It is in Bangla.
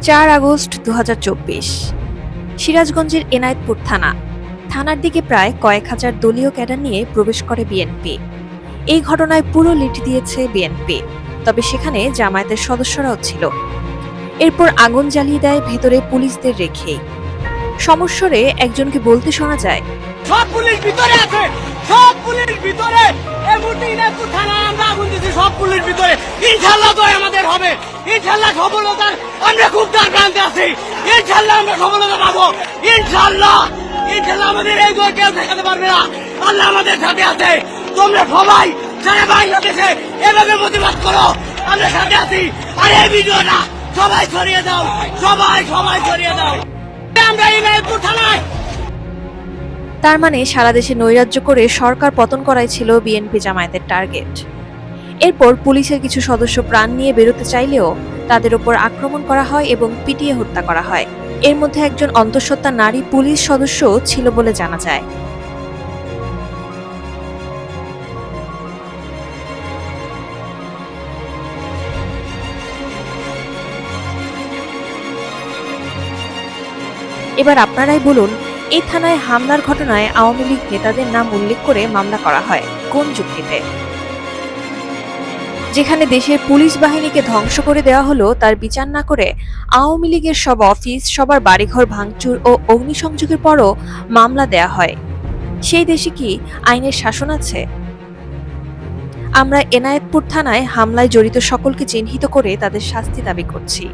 ৪ আগস্ট ২০২৪ সিরাজগঞ্জের এনায়েতপুর থানার দিকে প্রায় কয়েক হাজার দলীয় ক্যাডার নিয়ে প্রবেশ করে বিএনপি। এই ঘটনায় পুরো লিড দিয়েছে বিএনপি, তবে সেখানে জামায়াতের সদস্যরাও ছিল। এরপর আগুন জ্বালিয়ে দেয় ভেতরে পুলিশদের রেখেই। সমস্বরে একজনকে বলতে শোনা যায়, সব পুলিশ ভিতরে আছে, সব পুলিশ ভিতরে। এই মুহূর্তে ইনায়তপুর থানায় আমরা আগুন দিয়েছি, সব পুলিশ ভিতরে। ইনশাআল্লাহ জয় আমাদের হবে, ইনশাআল্লাহ সফলতার আমরা খুব দ্বার প্রান্তে আছি। ইনশাআল্লাহ আমরা সফলতা পাবো, ইনশাআল্লাহ। ইনশাআল্লাহ আমাদের এই জয় কেউ ঠেকাতে পারবে না, আল্লাহ আমাদের সাথে আছে। তোমরা সবাই সারা বাংলাদেশে এভাবে প্রতিবাদ করো, আমরা সাথে আছি। আর এই ভিডিওটা সবাই ছড়িয়ে দাও, সবাই ছড়িয়ে দাও। আমরা ইনায়তপুর থানায়। তার মানে সারা দেশে নৈরাজ্য করে সরকার পতন করাই ছিল বিএনপি জামায়াতের টার্গেট। এরপর পুলিশের কিছু সদস্য প্রাণ নিয়ে বেরোতে চাইলেও তাদের উপর আক্রমণ করা হয় এবং পিটিয়ে হত্যা করা হয়। এর মধ্যে একজন অন্তঃসত্ত্বা নারী পুলিশ সদস্য ছিল বলে জানা যায়। এবার আপনারাই বলুন, এই থানায় হামলার ঘটনায় আওয়ামী লীগ নেতাদের নাম উল্লেখ করে মামলা করা হয় কোন যুক্তিতে? যেখানে দেশের পুলিশ বাহিনীকে ধ্বংস করে দেওয়া হলো, তার বিচার না করে আওয়ামী লীগের সব অফিস, সবার বাড়িঘর ভাঙচুর ও অগ্নিসংযোগের পরও মামলা দেয়া হয়, সেই দেশে কি আইনের শাসন আছে? আমরা এনায়েতপুর থানায় হামলায় জড়িত সকলকে চিহ্নিত করে তাদের শাস্তি দাবি করছি।